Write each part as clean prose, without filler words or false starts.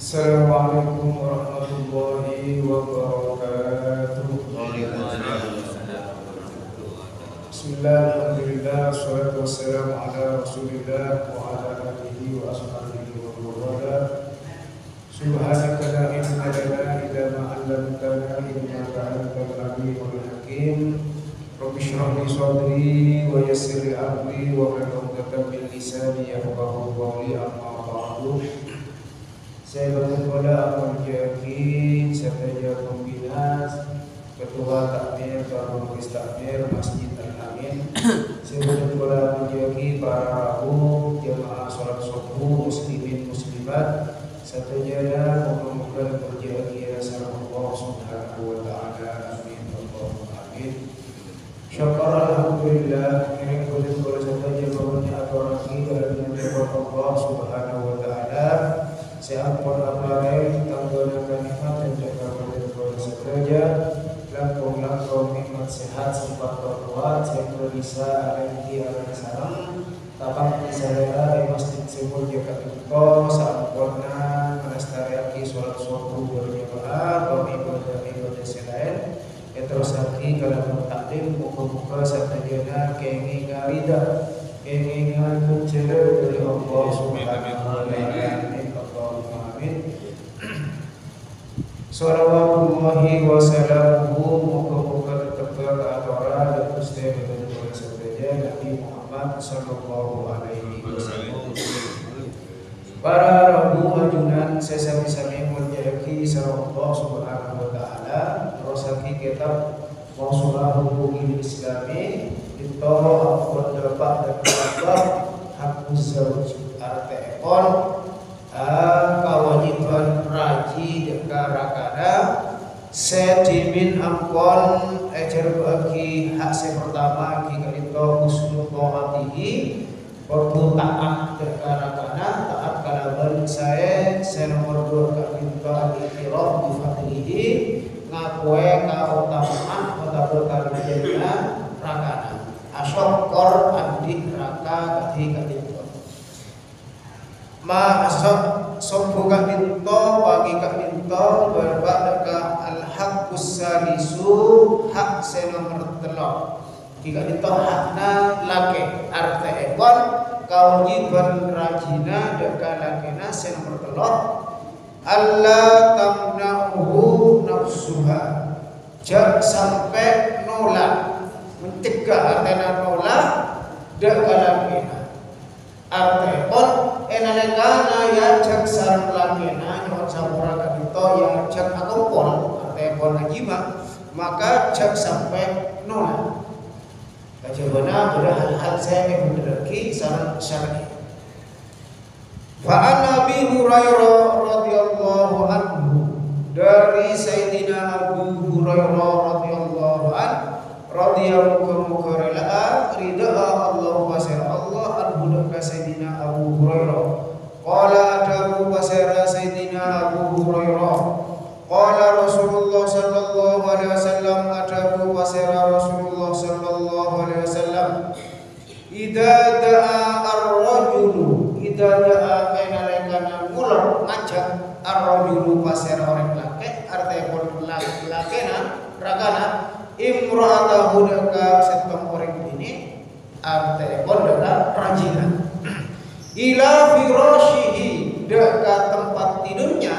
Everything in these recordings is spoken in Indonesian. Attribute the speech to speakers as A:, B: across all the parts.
A: Assalamualaikum warahmatullahi wabarakatuh. Bismillah, alhamdulillah, wassalatu wassalamu ala rasulillah wa ala alihi wa ashabihi wa wala. Subhanaka la ilma lana illa ma 'allamtana innaka antal alimul hakim. Rabbi shrah li sadri wa yassir li amri wa hlul 'uqdatam min lisani yafqahu qawli, amma ba'du. Saya bermula menjadi Sekretariat Pembina Ketua Takmir Darul Takmir Masjid Al-Amin. Saya bermula menjadi para rabu jamaah sholat subuh muslimin muslimat satu jana mudah-mudahan berjaya sama Allah Subhanahu wa taala. Amin Allahumma amin. Syukur alhamdulillah ini boleh saja bangunnya atau lagi dalam nama Allah Subhanahu wa taala. Saya ampun apalagi tanggungan nikmat dan jaga berdoa saja. Langkau nikmat sehat sempat berkuat. Saya bisa alaihi salam. Tapak saya masjid sebut jaga itu sampurna melestarikan sholat subuh berjamaah atau ibadah selain. Ya terus lagi kalau taklim buku-buku satajana kengi garida kengi ngantuk cerita dari Allah Subhanahu wa taala. Salawatullahi wa salamuhu muka-muka tetap keaturan dan Ustaz betul-betul saja Nabi Muhammad sallallahu alaihi wasallam. Para rabu ajunan sesami-sami menjadi Allah Subhanahu wa taala rosaki kitab Mausulah Hukum Islami itu afwan dapat dan dapat hakuz zauj arteon kewajiban raji dekarakana sedimin ampon ejer bagi hak pertama jika itu husnul ta'atihi perlu taat dekarakana taat kalaban saya nomor 2 kaminta al-iqraf bi fadlihi ngakue kautamaan kota berkarya rakana asyokor andi raka kati ma asab sobuka dinto bagi kak dinto berbadaka al-haqqus salisu hak senomor telok jika dinto hakna lake arte ekon kewajiban rajina deka lakena senomor telok Allah tamna'uhu nafsuha jak sampai nolak mencegah artena nolak deka lakena arte ekon enalekana ya cek sarang lakena nyuat sampura kadito ya cek akompol artepon najima maka cek sampai nolak kajabana pada hal-hal saya yang menderaki sarang syar'i. Fa'an Nabi Hurairah radhiyallahu anhu dari Sayyidina Abu Hurairah radhiyallahu anhu radhiyallahu rela ridha Allah pasir Allah anhu ka Sayyidina Abu Hurairah qala adabu pasir Sayyidina Abu Hurairah qala Rasulullah sallallahu alaihi wasallam adabu pasir Rasulullah sallallahu alaihi wasallam idza da'a ar-rajulu idza da'a kana mulak ngajak ar-rajulu pasir orang laki artepun lakena ragana imra'atahu daka setong orang ini artepun daka rajina ila firashihi daka tempat tidurnya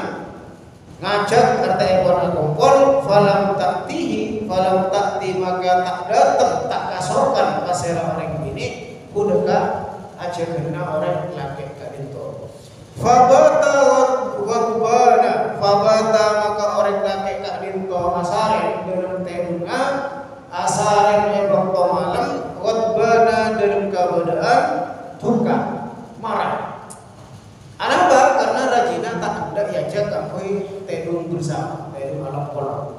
A: ngajak artepun akompol falam ta'ti maka tak datang tak kasorkan pasir orang ini kudaka aja kena orang laki kadito fabata maka orang laki kadito asare dalam tehuna asare waktu malam wadbana dalam keadaan duka marah anapa karena rajina tak ada diajak kami tehun bersama tehun alam kolam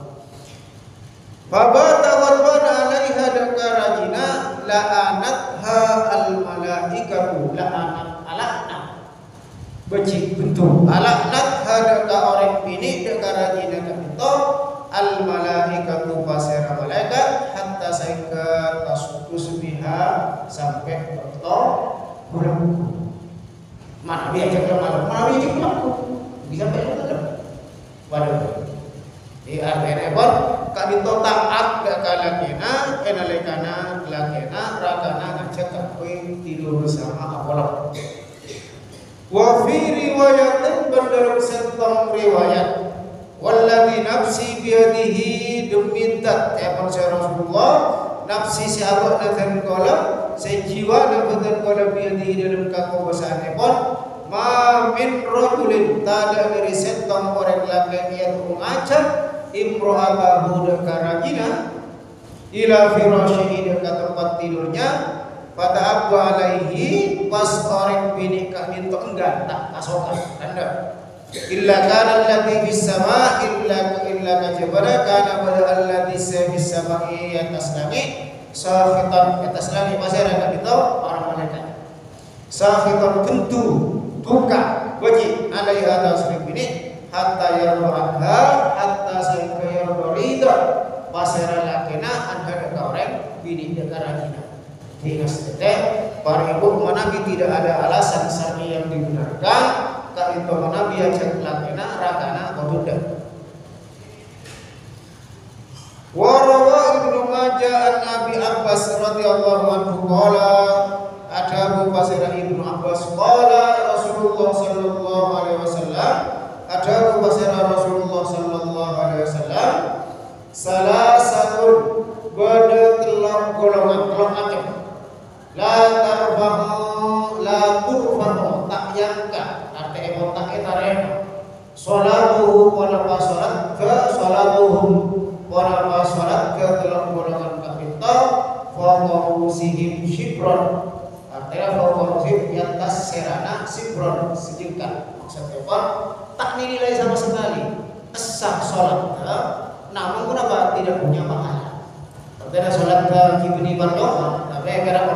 A: fabata wadbana alaiha daka rajina la'anatha al-malaikatu la'anat alakna becik bentuk alaknat hadaka orang ini deka rajina kapito al-malaikatu pasera malaikat hatta saika tasutus biha sampai betul kurang mana biasa ke malam mana biasa ke malam bisa betul kolom. Wa fi riwayatin dalam satu riwayat, walladzi nafsi biyadihi demi zat ya Rasulullah nafsi si abad dan kolom sejiwa dan kolom biyadihi dalam kakuasaan pun ma min rajulin tada dari setong orang laki yang mengajak imro'atahu dekarajina ila firasyihi dekat tempat tidurnya pada abu alaihi pas orang bini kak minta enggan tak kasokan tanda illa kana alladhi bis sama illa kajabara kana pada alladhi bis sama atas langit safitan atas langit masih ada itu orang malaikat safitan tentu buka wajib alaihi atas bini hatta yardu'anha hatta sehingga yardu'ida pasara lakena anha orang bini dekarajina. Ingat teteh, para ibu Nabi tidak ada alasan syar'i yang digunakan kalau itu Nabi ajak lakena rakana atau tidak. Warawa Ibnu Majah an Abi Abbas radhiyallahu anhu qala ada Abu Basir Ibnu Abbas qala Rasulullah sallallahu alaihi wasallam ada Abu Basir Rasulullah sallallahu alaihi wasallam salah satu beda telur golongan macam la tarfahu la turfahu tak yangka artinya tak etareh salatuhu wala salat ke salatuhum wala salat ke telur golongan kapita fawqusihim shibron artinya fawqusihim di atas serana shibron sejengkal maksudnya apa tak nilai sama sekali sah salat namun kenapa tidak punya pahala artinya salat ke kibni berdoa tapi karena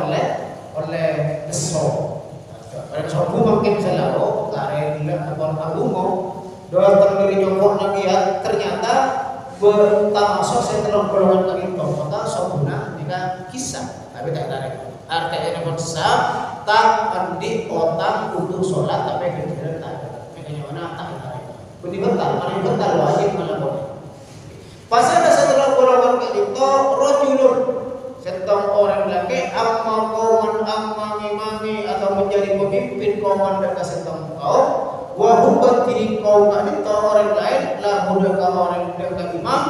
A: oleh esok mungkin selalu karena tidak abang agungo doa terdiri nyokok nabiat ternyata bertamasuk saya telah golongan lagi maka sobuna jika kisah tapi tak tarik artinya pun sah tak andi otak untuk sholat tapi kerja tak makanya mana tak tarik betul wajib malah boleh pasal setelah golongan itu rojulun tentang orang laki amma kauman amma imami atau menjadi pemimpin kauman dekat tentang kaum wahum berdiri kaum itu orang lain lah mudah kalau orang dekat imam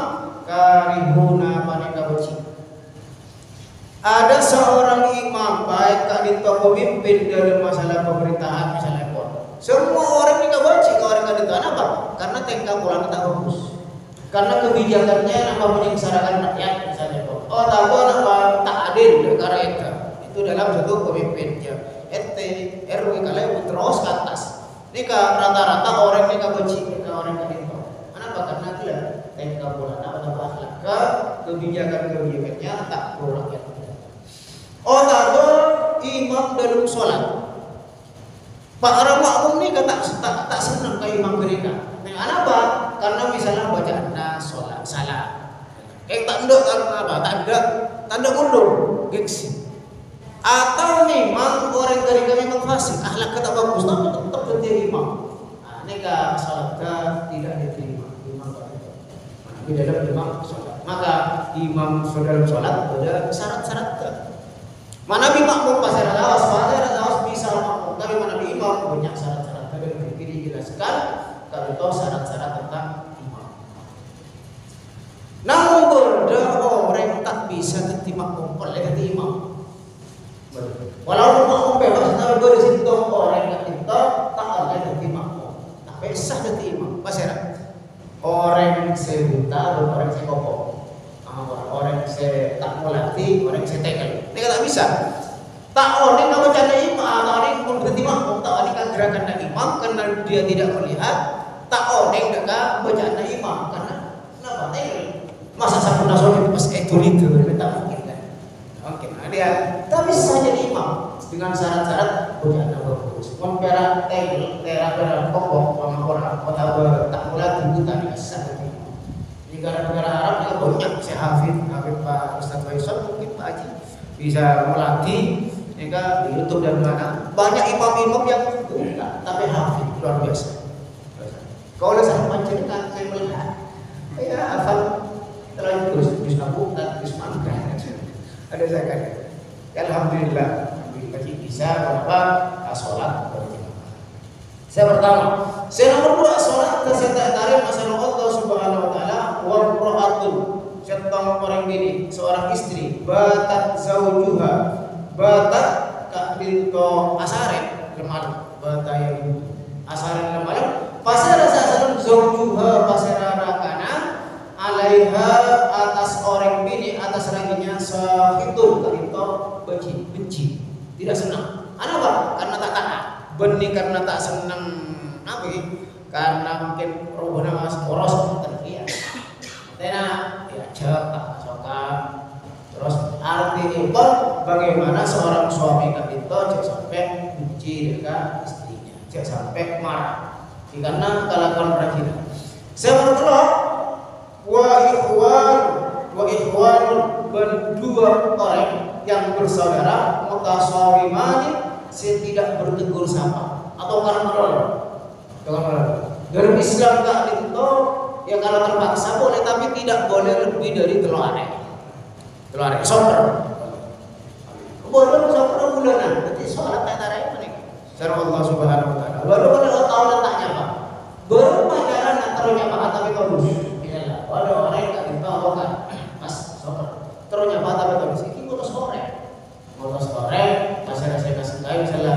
A: karihuna panika benci ada seorang imam baik kan itu pemimpin dalam masalah pemerintahan misalnya pun semua orang ini benci kalau orang itu apa karena tingkah pulang tak bagus karena kebijakannya apa menyengsarakan rakyat misalnya pun oh tak apa tak adil negara itu dalam satu pemimpinnya RW kalian terus ke atas ini rata-rata orang yang benci orang yang itu kenapa karena dia tingkah pulang apa akhlak kebijakannya tak pro rakyat oh tak imam dalam sholat Pak orang makmum ini tak senang ke imam mereka kenapa? Karena misalnya bacaan sholat salah tak ada karena apa? Tak ada mundur gengsi atau memang orang dari kami memang fasik akhlak kata bagus tapi tetap diterima ini sholat tidak diterima imam di dalam imam sholat maka imam dalam sholat ada syarat-syarat mana makmum pasal awas bisa makmum tapi mana imam banyak syarat-syarat tapi dijelaskan kalau itu syarat-syarat tentang imam. Namun ada orang tak bisa terima oleh kata imam. Walaupun makmum bebas tapi di situ orang yang itu tak oleh kata imam. Tapi sah kata imam. Pasal orang saya buta dan orang saya kopok. Orang saya tak melatih, orang saya tekel. Ini tak bisa. Tak orang yang baca imam, orang pun berarti makmum. Tak orang yang gerakan imam karena dia tidak melihat. Tak orang dekat bacaan imam karena kenapa? Masa satu nasional pas itu tak mungkin kan? Mungkin dia tapi saja imam dengan syarat-syarat bacaan bagus. Kompara tera pokok orang tak mulai buta biasa. Di negara-negara Arab juga banyak saya hafid Pak Ustaz Faisal mungkin Pak Haji bisa melatih jika di YouTube dan mana banyak imam-imam yang buta tapi hafid luar biasa. Kalau saya menceritakan saya melihat, ya hafal terlalu terus bisa buka, terus mangga. Ada saya kata, alhamdulillah,
B: bisa berapa sholat berjamaah. Saya pertama. Saya nomor 2 sholat terserta tarik masalah Allah Subhanahu wa taala wa ra'atul syaitan orang bini seorang istri batat zaujuha batat kabinto asaren kemal bataya asaren kemal pasara sasaran zaujuha pasara kana alaiha atas orang bini atas raginya sahidun kabinto benci tidak senang. Kenapa? Karena tak taat. Benih karena tak senang apa ya? Karena mungkin robohnya mas boros terkian. Tena ya tak sokan. Terus artinya bagaimana seorang suami itu jangan sampai benci dengan istrinya, jangan sampai marah. Karena kelakuan rajin. Saya berdoa wa ikhwan berdua orang yang bersaudara mutasawimani tidak bertegur sapa atau karena dalam Islam tak itu ya kalau terpaksa boleh tapi tidak boleh lebih dari telur are soper boleh soper bulanan berarti sholat tak tarik mana cara Allah Subhanahu wa taala baru kalau tahu letaknya apa baru pacaran nak taruhnya apa tapi terus ya ada orang yang tak tahu kan pas soper taruhnya apa tapi terus ini motor sore masih saya kasih tahu misalnya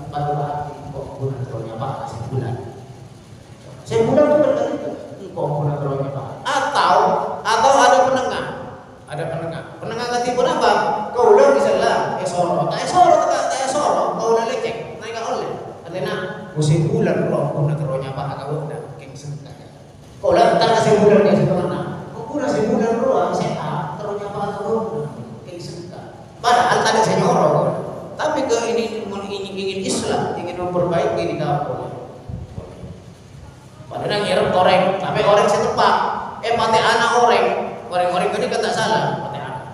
B: pada hati kok bulan taruhnya apa kasih bulan saya bulan itu berarti kok bulan taruhnya apa atau ada penengah ketipu apa kau udah misalnya esoro kau udah lecek naik oleh artinya musim bulan loh bulan taruhnya apa kau udah kengsen kau udah tak kasih bulan kasih kemana kau udah kasih bulan loh saya taruhnya apa kau udah kengsen padahal tadi saya nyorok tapi ke ini ingin Islam ingin memperbaiki di kampung padahal ngirim koreng tapi orang saya tepak mati anak orang ini kata salah mati anak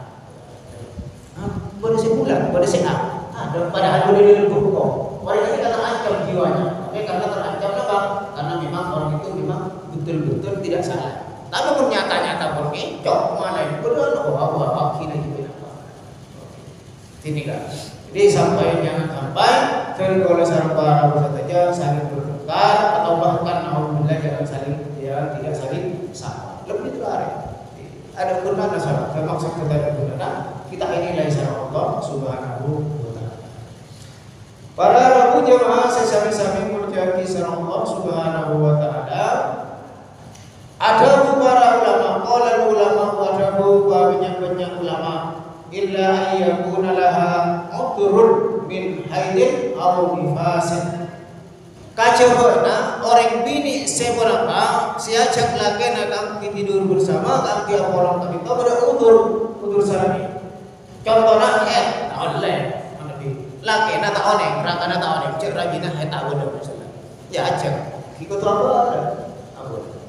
B: boleh sebulan boleh sehat ada padahal boleh dilebur kok orang ini kata terancam jiwanya tapi karena terancam apa karena memang orang itu memang betul-betul tidak salah tapi pun nyata-nyata pun ngecok mana itu betul apa kini juga apa ini kan jadi jangan sampai kalau sarang para saja saling bertukar atau bahkan alhamdulillah jangan saling tidak saling sama lebih terarah ada guna nasab maksud kita ada guna kita inilah syara Allah Subhanahu wa taala para rabu jamaah sesami-sami menjadi syara Allah Subhanahu wa taala ada para ulama qala ulama wa banyak ulama illa ayyakuna laha udhrun min haidin aw nifasin kacauana orang bini seberapa siajak lagi nak tidur bersama kami orang kami itu pada udur sarani contohnya online laki nak tak oneng raka nak tak oneng cek rajina tak boleh misalnya ya ajak ikut apa ada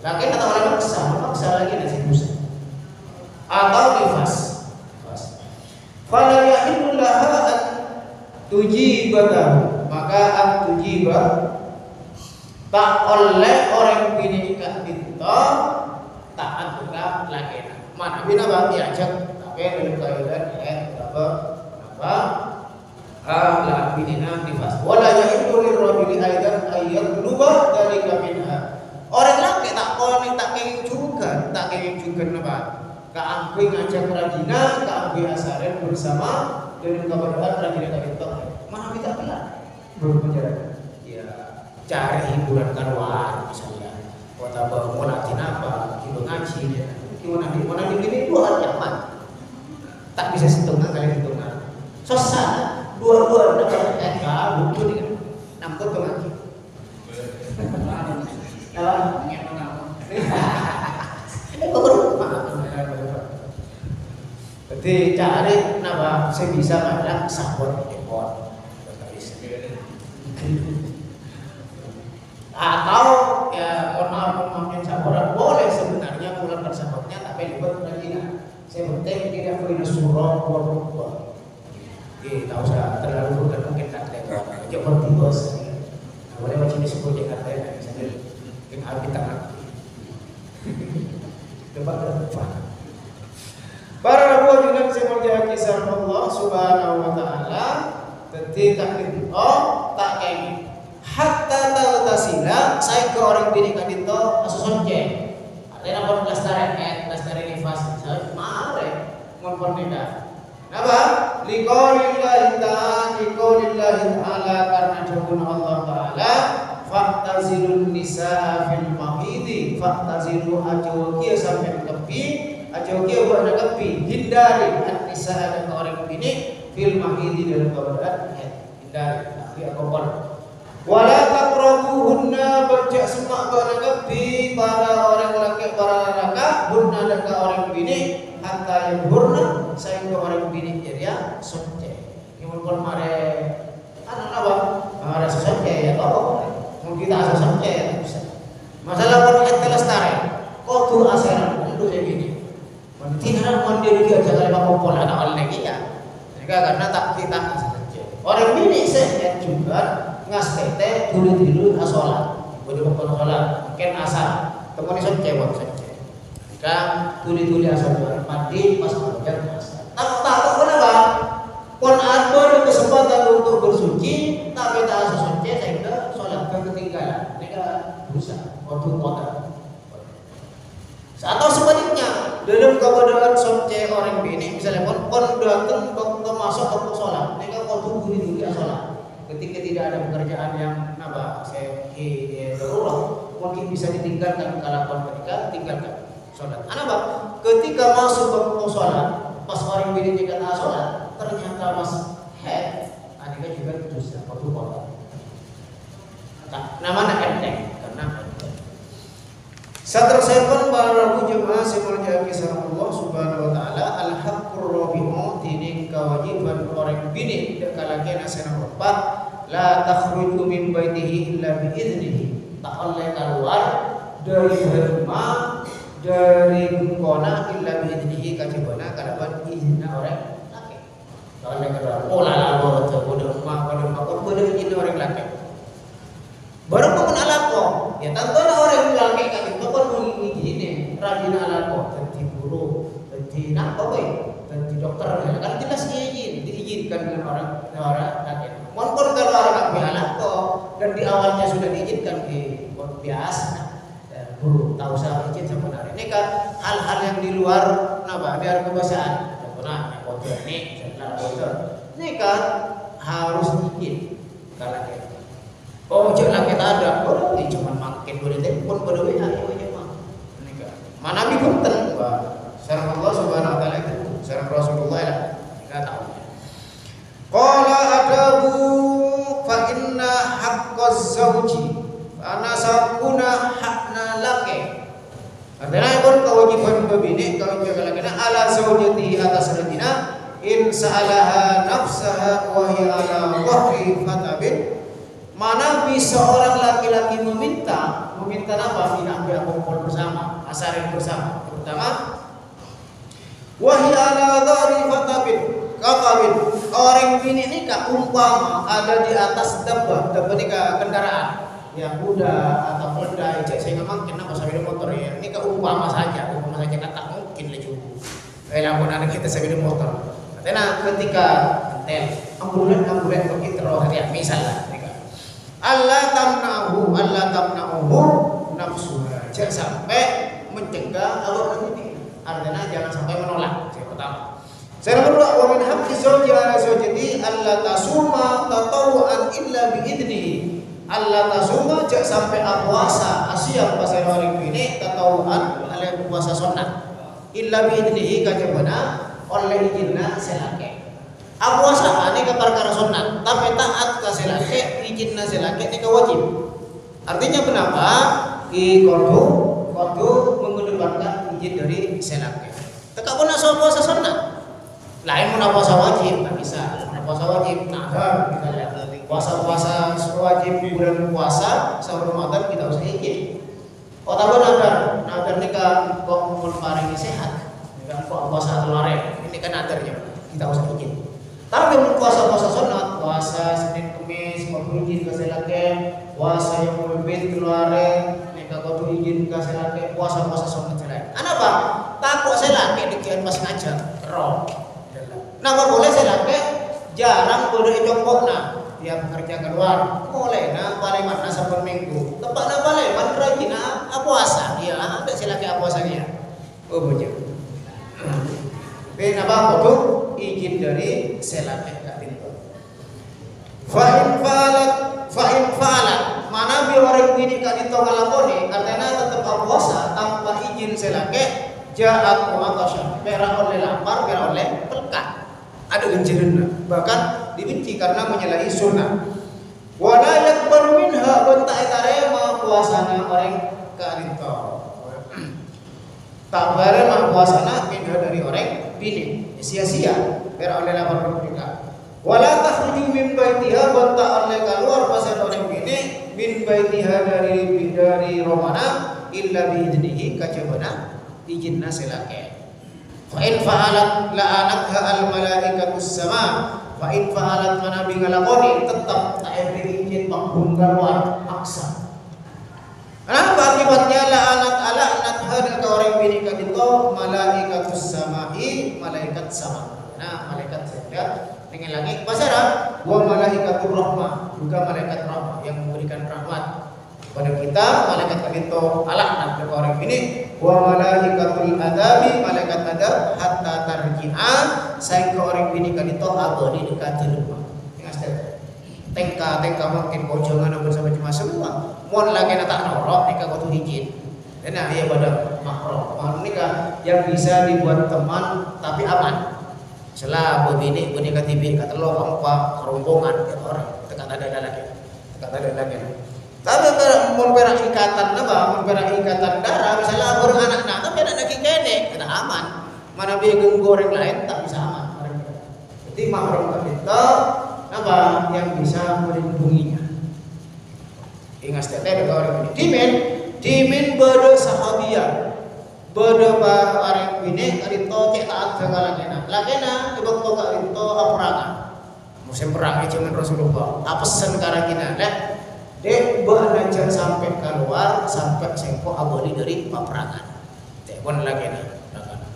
B: laki nak tak oneng maksa lagi nasi busa atau nifas fala yahillu laha an tujibatahu maka an tujibah tak oleh orang bini ikat pinto taat buka lagi mana bina bang diajak tapi dari kaidan kenapa lah bini nanti pas wala yaitu lirrabili aidan ayat luba dari kaminha orang laki tak boleh tak kenging juga kenapa kaangkui ngajak rajina kaangkui asaren bersama dengan keberadaan rajina kabinto mana kita pelan berpenjara cari hiburan keluar misalnya kota bangun nanti apa kita ngaji kita nanti ini dua nyaman tak bisa setengah kali hitungan susah dua dapat butuh dengan nampak ke ngaji berarti cari nama saya bisa malah sahabat ekor atau ya mohon maaf sahabat boleh sebenarnya pulang bersahabatnya tapi libat rajin saya penting tidak boleh surah buat tak usah terlalu bukan mungkin tak ada coba bos boleh macam ni sebut Jakarta ya misalnya yang harus kita ngerti coba depan para rabu juga saya menjadi kisah Allah Subhanahu wa taala Dadi tak tak kene. Hatta tasila saya ke orang bini kadito asusonce. Artinya pun lestari nifas. Saya mare mun pernida. Napa? Liqaulillahi ta'ala karena dawuh Allah taala fa'tazilun nisaa fil mahidi fa'tazilu ajawkiya sampai tepi ajawkiya buat tepi hindari an-nisaa dan orang bini fil mahidi dalam keadaan haid hindari akhir akobor wala taqrabuhunna berjak semak kepi para orang laki para raka hunna dan orang bini hatta yurna saya orang bini dia suci yang pun mare anak apa mare suci ya toh mungkin kita suci ya bisa masalah pun kita lestari kau tu asaran untuk begini tidak mandiri dia jangan lupa pola awal lagi ya karena tak kita suci orang bini saya juga ngastete dulu asolat bodoh pokok asolat mungkin asal temuan suci buat suci jika tuli asolat mati pas mengajar asal tak kenapa pun ada kesempatan untuk bersuci tapi tak suci sehingga sholat ketinggalan mereka dosa waktu kotor atau sebaliknya dalam keadaan suci orang bini misalnya pun datang waktu masuk waktu sholat mereka waktu dulu sholat ketika tidak ada pekerjaan yang darurat mungkin bisa ditinggalkan kalau ketika tinggalkan sholat. Kenapa? Ketika masuk waktu sholat pas orang bini jika tak sholat ternyata mas head adiknya juga dosa waktu kotor. Namanya enteng karena satrasepun para jemaah semuanya kisah Allah Subhanahu wa taala al-haqqur rabi'u dini kewajiban orang bini dekalake nasana bapak la takhruju min baitihi illa bi idnihi tak oleh keluar dari rumah dari kona illa bi idnihi kajibana kalawan izinna orang laki kalau keluar lala bodoh rumah bodoh izin orang laki baru pun alako ya tentunya orang laki kan itu pun mengizini rajin alako jadi guru jadi nak apa jadi dokter kan jelas diizinkan dengan orang laki maupun kalau orang alako dan di awalnya sudah diizinkan di biasa guru tahu saya izin sebenarnya ini kan hal-hal yang di luar biar kebiasaan contohnya kotor ini ini kan harus izin kalau oh jangan kita ada ini cuma makin boleh telepon pada WA ya mah mana bi punten sareng Allah Subhanahu wa taala itu sareng Rasulullah lah enggak tahu qala adabu fa inna haqqaz zauji ana sabuna hakna laki artinya pun kewajiban bini kalau jaga laki ala zaujati atas rajina in sa'alaha nafsaha wa hiya ala wahri fatabin mana bisa orang laki-laki meminta apa tidak berkumpul bersama asarin bersama terutama wahai ala dhari fatabin kakawin orang bini nikah umpama ada di atas dabah nikah kendaraan yang kuda atau keledai saya memang kenapa sambil motor ya nikah umpama saja kata mungkin lebih lamun anak kita sambil motor karena ketika ambulan untuk kita roh ya misalnya Allah tamna'uhu nafsuha jangan sampai mencegah awak ini artinya jangan sampai menolak yang pertama saya kedua wa min haqqi zawji ala zawjati alla tasuma tatawuan illa bi idnihi alla tasuma jangan sampai puasa asyam pasal orang ini tatawuan ala puasa sunnah illa bi idnihi kajabana oleh izinna selake puasa ini ke perkara sunnah tapi taat ke selake izinna selake ini ke wajib artinya kenapa kodu mengedepankan izin dari selake teka pun puasa sunnah lain mau puasa wajib nggak bisa puasa wajib nah kita lihat puasa wajib di bulan puasa sama Ramadan kita usah izin tapi nadar ini kan kok memperbaiki sehat kan kok puasa telur ini kan nadarnya kita usah izin tapi puasa sunat, puasa Senin Kamis, kudu izin ke selake, puasa yang memimpin keluarga, mereka kudu izin ke selake, puasa sunat selake. Kenapa? Takut selake dikian pas ngajar, roh. Nama boleh selake jarang boleh cokokna dia bekerja keluar mulai na paleman na saben minggu tepak na paleman rajina puasa dia ada silake puasa dia oh bojo kenapa kudu izin dari selake kak pintu fa in falat mana bi orang ini kak pintu ngalakoni artinya tetap puasa tanpa izin selake jaat mu'atasya pera oleh lapar pera oleh pekat ada genjereuna bahkan dibenci karena menyalahi sunnah wala yakbaru minha banta etare ma puasana orang karinto tak bare ma puasana minha dari orang bini sia-sia pera oleh lapar juga wala takhruju min baitiha banta oleh keluar pasal orang bini min baitiha dari romana illa bi idnihi kajabana ijinna selake fa in fa'alat la'anatha al malaikatus sama fa in fa'alat manabi ngalakoni tetap tak beri izin makbul keluar aksa apa akibatnya la'anatha dan orang bini kadito malaikatus samai malaikat sama nah malaikat saja dengan lagi pasara wa malaikatur rahmah juga malaikat rahmah yang memberikan rahmat pada kita malaikat kadito alaknat kepada orang ini wa malaikatul adabi malaikat adab hatta tarji'a sehingga orang ini kadito abadi dekat rumah ingat tengka makin bojongan bersama cuma semua mon lagi tak norok nikah kudu izin dan ya pada makro nikah yang bisa dibuat teman tapi aman selah begini menikah tibi kata lo apa rombongan orang tekan ada lagi tapi mun perak ikatan apa? Mun perak ikatan darah misalnya beranak tapi anak lagi kene, kena aman. Mana biar goreng lain tak bisa aman. Jadi mahram kita apa yang bisa melindunginya. Ingat tete orang ini. Dimin beda sahabiah. Beda orang ini karito cek taat kegalakena. Lakena ibang to karito perangan. Musim perang zaman Rasulullah. Apesan karagina lek dek banajan sampai keluar sampai sengko abadi dari peperangan. Telepon lagi na.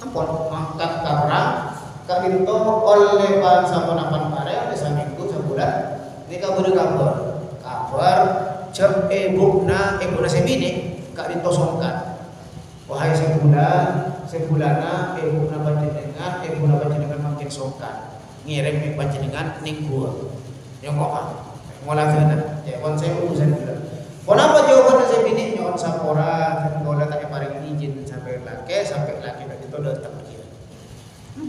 B: Ampun mangkat perang kadinto oleh pan sampun pare desa minggu sebulan. Ini kabar kabar jam ibuna sebini kadinto songkan. Wahai sebulana ibuna panjenengan makin songkan. Ngirim panjenengan ning gua. Yang kok Mulanya, ya kon saya urusan dulu. Kenapa jawaban saya bini nyon sapora kan kalau tak paling izin sampai laki lagi itu datang dia.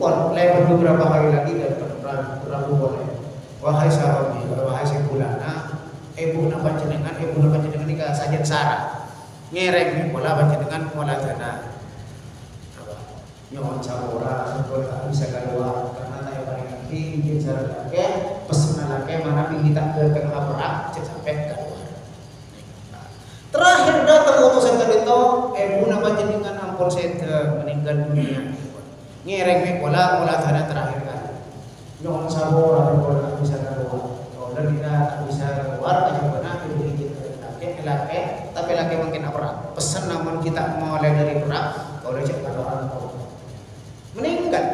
B: Pon lewat beberapa hari lagi datang ragu boleh. Wahai sahabat, wahai sebulana, ibu nama panjenengan nikah sajen Sarah. Ngereng bola panjenengan mola jana. Apa? Nyon sapora supaya tak bisa keluar karena tak paling izin cara laki pesanan laki mana kita ke tengah perang sampai keluar. Terakhir datang utusan kadito buna panjenengan ampun saya meninggal dunia. Ngereng bola tanah terakhir kali. Nyon sabora bola bisa keluar. Kalau kita tak bisa keluar aja benar itu izin laki tapi laki mungkin perang. Pesan namun kita mulai dari perang kalau cek orang meninggal.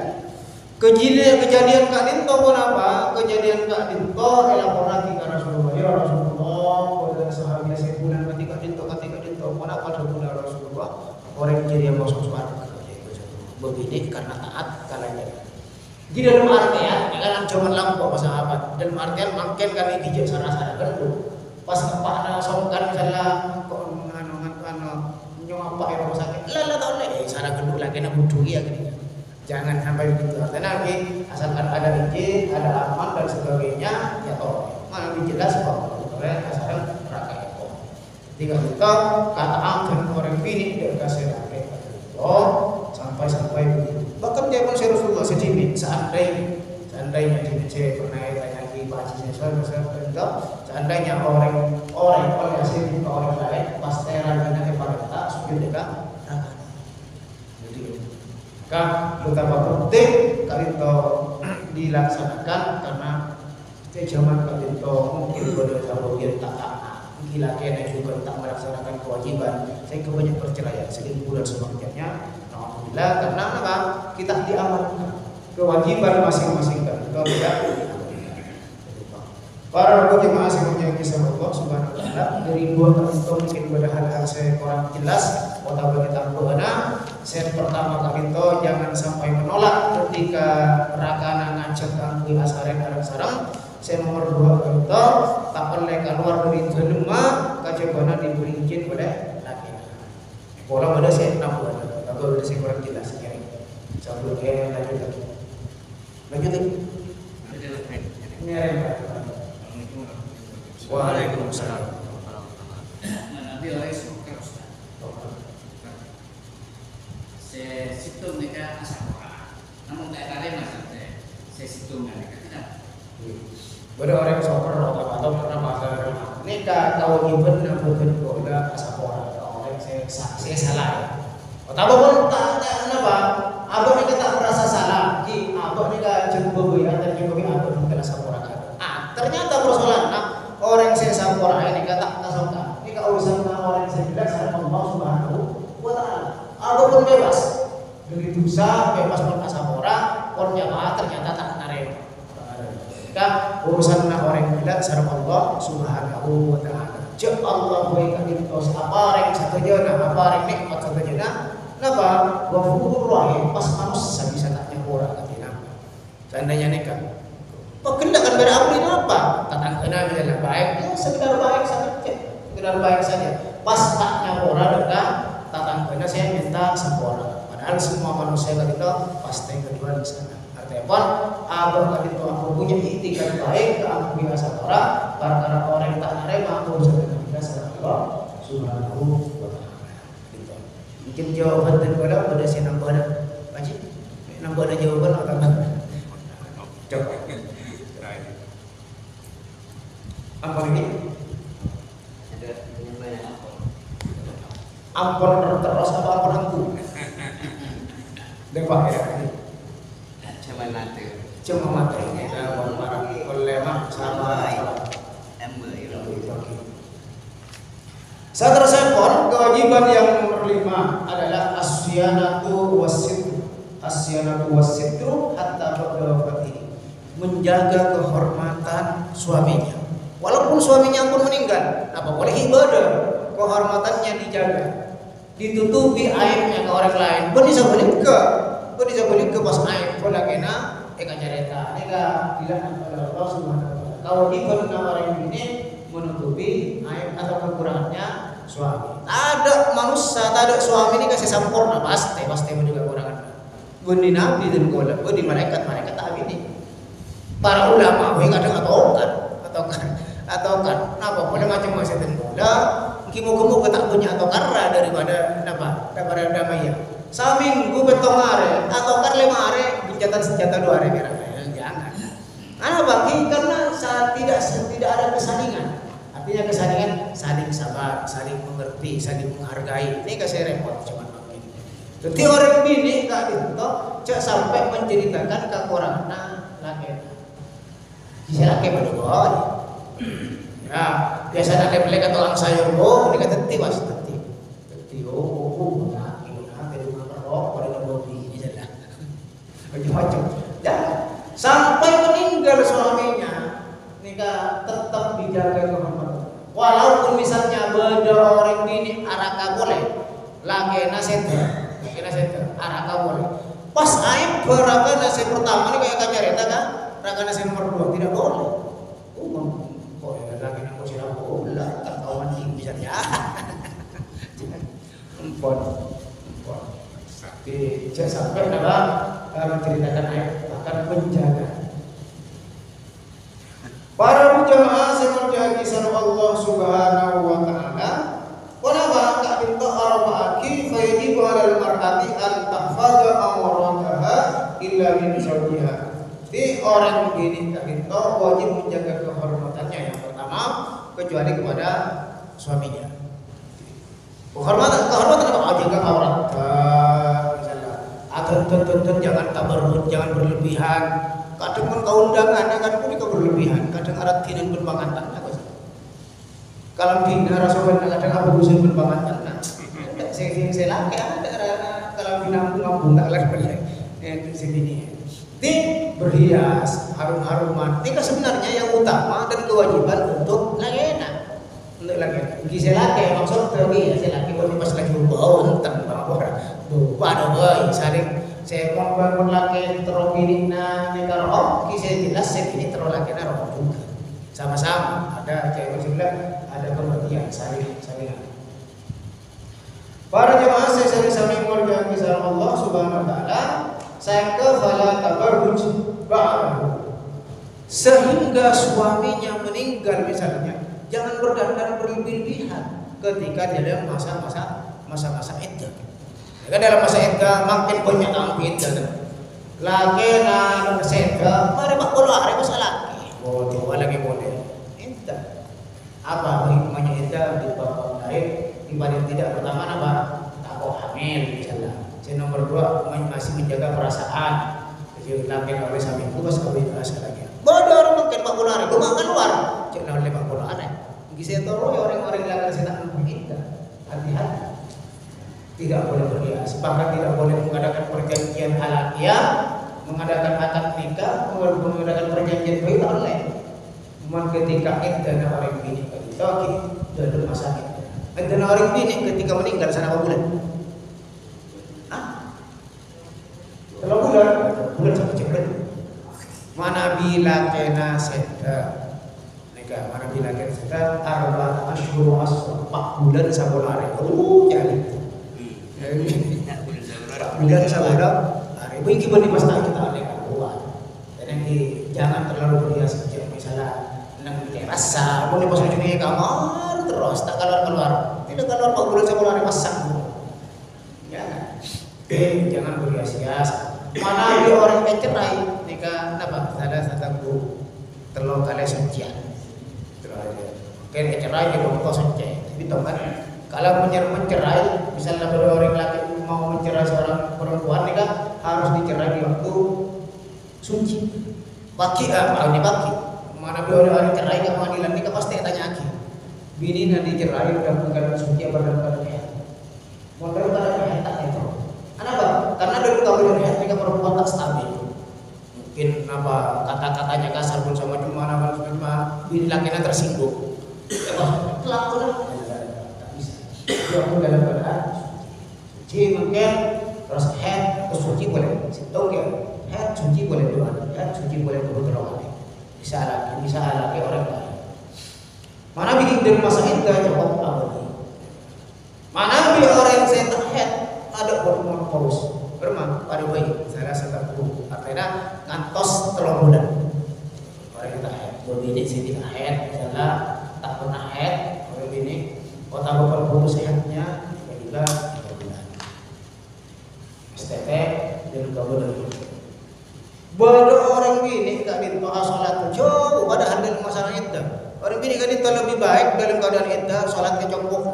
B: Kejadian Kak Dinto pun apa? Kejadian Kak Dinto elaborasi ke Rasulullah. Ya Rasulullah, pada sahabat sebulan ketika Dinto pun apa sebulan Rasulullah orang jadi yang masuk surga. Begini karena taat kalanya. Di dalam artian, kan cuma lampu apa sahabat. Dalam artian makin kami dijak sarah-sarah dulu. Pas kepala songkan misalnya kok nyong apa yang rumah sakit. Lah tak boleh. Sarah dulu lagi nak butuh ya gini. Jangan sampai begitu. Karena lagi asalkan ada izin, ada aman dan sebagainya, ya toh. Mana jelas kok. Oleh asalkan rakyat itu. Jika kita kata angkat orang ini dia kasih rakyat itu sampai begitu. Bahkan dia pun Rasulullah sejimit seandainya saya pernah tanya di bahasa saya seandainya orang hasil itu orang lain pasti rajinnya kepada kita supaya mereka kan betapa penting kali itu dilaksanakan karena zaman kali itu mungkin pada sahabat tak gila kena juga tak melaksanakan kewajiban saya banyak perceraian sedikit bulan sebagainya alhamdulillah karena apa kita diamankan kewajiban masing-masing kan itu tidak
A: Para jemaah semuanya kisah Allah Subhanahu wa taala dari dua contoh mungkin pada hal saya kurang jelas kota bagi tambuhana. Saya pertama kali itu jangan sampai menolak ketika rakana ngajak angkui asaren arang sarang. Saya nomor dua kali itu tak boleh keluar dari jelema kajabana diberi izin oleh laki. Pola pada saya tambuhana, tapi pada saya kurang jelas sekali. Sebelumnya lanjut lagi. Lanjut lagi. Ini Waalaikumsalam.
C: Nanti lagi smoker Ustaz. Saya situ mereka asal orang. Namun tak ada masalah saya situ mereka tidak.
A: Ada orang soper atau pernah ada nikah kewajiban yang bukan keluarga asal orang saya salah ya. Tapi tak kenapa? Abang nikah tak merasa salah. Ki abang nikah jemput atau jemput abang bukan asal orang. Ternyata persoalan orang saya sampur ini kata tasawuf ini urusan orang yang saya bilang saya Allah Subhanahu wa taala. Apapun bebas dari dosa, bebas berkasapora, pun jamaah ternyata tak narema. Jika urusan orang yang bilang saya Allah Subhanahu wa taala. Jika Allah berikan itu apa orang satu jana, apa orang nikmat satu jana, napa? Ghafurur rahim pas manusia bisa tak nyapura katina. Seandainya nikah pekendakan berapa ini apa? Tatang kena misalnya baik, ya sekedar baik saja, sekedar baik saja. Pas taknya orang dekat, tatang kena saya minta sempurna. Padahal semua manusia kita pasti kedua di sana. Artinya pun, abang tadi itu aku punya itikat baik, aku punya asal karena orang yang tak nerima aku bisa kita sama Allah Subhanahu wa taala. Gitu. Mungkin jawaban daripada pada saya nambah ada, Pakcik, nambah ada jawaban atau enggak? Coba. Apa ini?
C: Ada yang banyak apa?
A: Ampun terus apa ampun aku? Depak ya ini.
C: Cuma nanti.
A: Cuma mati. Ampun marah ulama sama
C: Ember itu.
A: Saya tersebut kewajiban yang nomor 5 adalah asyanatu wasitru. Asyanatu wasitru hatta ba'dawafati. Menjaga kehormatan suaminya. Walaupun suaminya pun meninggal, apa boleh ibadah, kehormatannya dijaga, ditutupi aibnya ke orang lain. Bisa boleh ke pas aib pola kena, careta, bilang kepada Allah Subhanahu wa taala. Kalau ibadah orang ini menutupi aib atau kekurangannya suami. Ada manusia, ada suami ini kasih sempurna pasti menjaga kekurangan. Budi nabi dan gola, budi malaikat tak ini. Para ulama, kadang atau kan apa boleh macam-macam tengola kimu tak punya atau karra daripada damai ya saminggu betong are atau kan 5 are gencatan senjata 2 are jangan bagi karena tidak ada kesandingan, artinya kesandingan saling sabar, saling mengerti, saling menghargai. Ini kasih repot cuma begini. Jadi orang ini tak itu sampai menceritakan kekurangan laki bisa laki pada ya, biasa nak beli kat orang sayur ini kata teti mas teti nak dari mana pada nabi ini saja macam-macam jangan sampai meninggal suaminya nikah tetap dijaga kehormatan. Walaupun misalnya beda orang ini araka boleh laki naseta araka boleh pas aib beraka nasi pertama ini kayak kacareta kan raka nasi nomor 2 tidak boleh. Lagi nak usir aku, lah kawan ini bisa ya. Empon. Tapi sampai menceritakan ayat akan menjaga. Para jemaah semuanya kisah Allah Subhanahu wa taala. Kenapa tak pinta arba'aki fayajibu 'alal mar'ati an tahfaza amrataha illa min zawjiha. Di orang begini tak pinta wajib menjaga kehormatannya yang pertama kecuali kepada suaminya. Kehormatan apa? Jaga aurat. Misalnya, atau jangan tabarruk, jangan berlebihan. Kadang pun kau undangan, kan pun kau berlebihan. Kadang arat tinan berbangantan. Kalau bina rasulullah kadang apa usul berbangantan. Saya laki ada kalau bina ngambung tak lagi balik. Sini. Di berhias.
B: harum-haruman. Nikah sebenarnya yang utama dan kewajiban untuk lagena. Untuk lagena. Kisah laki maksud lagi ya laki pun pas lagi bau enten orang. Pada boy saling saya mau bangun laki terobini na nikah roh. Kisah jelas saya ini terlalu laki na roh juga. Sama-sama ada cewek sebelah ada pengertian saling. Para jemaah saya sering-sering menghargai kisah Allah Subhanahu wa taala. Saya fala tabarruj ba'dahu. Sehingga suaminya meninggal misalnya, jangan berdandan berlebih-lebihan ketika dalam masa-masa iddah. Jika dalam masa iddah makin banyak iddah. Laki na sedha, mari mak keluar masa laki. Boleh lagi boleh. Iddah. Apa hikmahnya iddah di bab lain dibanding tidak? Pertama apa? Takut hamil misalnya. Nomor 2 masih menjaga perasaan. Jadi lakin oleh suamiku pas kawin rasa lagi. Bodoh orang makin 40 hari, gue makan luar. Jangan oleh 40 hari. Bisa tahu orang-orang yang akan sedang kita. Hati-hati. Tidak boleh berhias. Bahkan tidak boleh mengadakan perjanjian halakiyah, mengadakan akad nikah, mengadakan perjanjian bayi tak boleh. Cuma ketika iddah orang bini kita dalam masa iddah. Iddah orang bini ketika meninggal sana apa bulan? Kalau bulan sampai cepet. Mana bila kena sedha nikah, mana bila kena sedha arba asyhur 4 bulan sabun hari. Jadi 4 bulan sabun hari. Begini bani pasta kita ada kuat. Jadi jangan terlalu berhias sejak misalnya nang terasa, boleh pas ujungnya kamar terus tak keluar. Tidak keluar 4 bulan sabun hari masak. Jangan berhias-hias. Mana dia orang yang cerai nikah apa? Ada satu telur kali sucian. Kayak cerai dia belum tahu suci. Tapi tahu kan? Kalau mencerai, misalnya ada orang laki mau mencerai seorang perempuan nikah harus dicerai di waktu suci. Pagi ini pagi. Mana dia orang cerai ke pengadilan nikah pasti tanya lagi. Bini nanti cerai dalam keadaan suci apa dalam keadaan haid? Mau dalam keadaan haid tak itu? Kenapa? Karena dulu kalau haid nikah perempuan tak stabil. Mungkin apa kata-katanya kasar pun sama cuma bini lakinya tersinggung. Kelakuan tak bisa. Dia pun dalam keadaan suci mungkin terus haid atau suci boleh. Tahu ke? Haid suci boleh doa, haid suci boleh berdoa. Bisa laki orang lain. Mana bikin dari masa iddah cukup abadi. Mana bila orang yang saya tak haid ada hormon paus bermang pada bayi saya rasa guru artinya ngantos telur bulan orang kita haid berbini sini tak haid misalnya tak pernah haid orang ini kota bapak guru sehatnya juga 3 bulan STT dan kabulan bodoh orang ini tak ditolak sholat coba pada handal masalah iddah orang ini kan itu lebih baik dalam keadaan iddah sholatnya cukup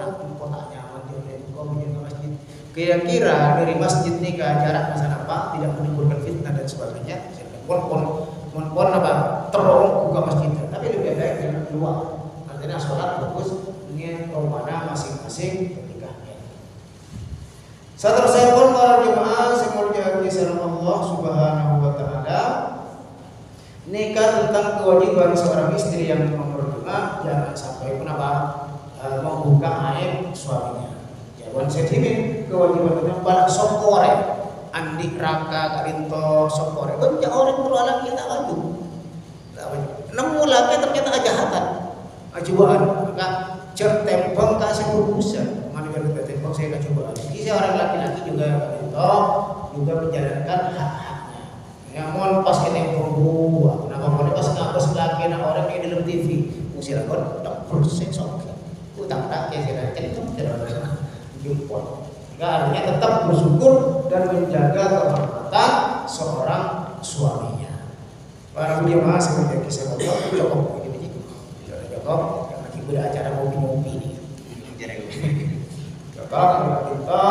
B: kira-kira dari masjid nikah jarak masa apa tidak menimbulkan fitnah dan sebagainya. Pon apa terong buka masjid tapi lebih baik dengan keluar. Artinya sholat fokus dengan mana masing-masing ketikanya. Setelah saya pun para jemaah semuanya kisah Allah Subhanahu wa taala nikah tentang kewajiban seorang istri yang nomor 5 jangan sampai pun membuka aib suaminya. Wan sedimin kewajiban balak sokore andik raka karinto sokore banyak orang berulang kita wajib nemu lagi ternyata kejahatan cobaan maka certempong kasih berusaha mana kalau certempong saya cobaan jadi orang laki-laki juga karinto juga menjalankan hak-haknya yang mau pas ketempong buah kenapa mau pas ngapus lagi orang di dalam TV usir akon tak proses oke utang tak kayak itu tidak jempol. Artinya tetap bersyukur dan menjaga kehormatan seorang suaminya. Para jemaah sebagai kisah Allah cukup begini cukup karena kita acara ngopi-ngopi ini. Cukup kalau kita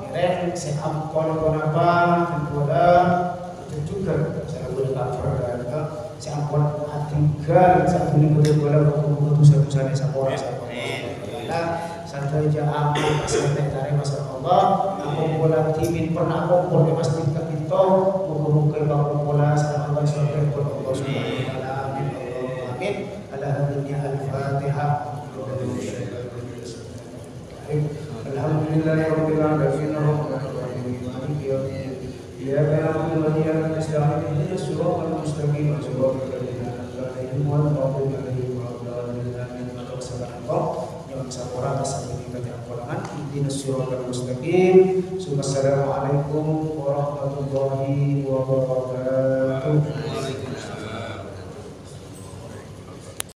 B: keren seampon kenapa kita itu juga saya boleh cover dan seampon hati gal satu ini boleh buku satu-satunya sama santai aja aman santai cari masalah Allah aku bola timin pernah kumpul di masjid kita muka-muka bang bola sama
A: amal soleh pun Allah Subhanahu wa taala. Amin Allahumma amin. Ala hadhihi al-Fatihah. Alhamdulillahirabbil alamin arrahmanir rahim maliki yaumiddin. Iyyaka na'budu wa iyyaka nasta'in ihdinas siratal mustaqim siratal ladzina an'amta 'alaihim ghairil maghdubi 'alaihim waladdallin. Amin. Yang sapora sampai kita jangan ihdinas siratal mustaqim. Assalamualaikum warahmatullahi wabarakatuh.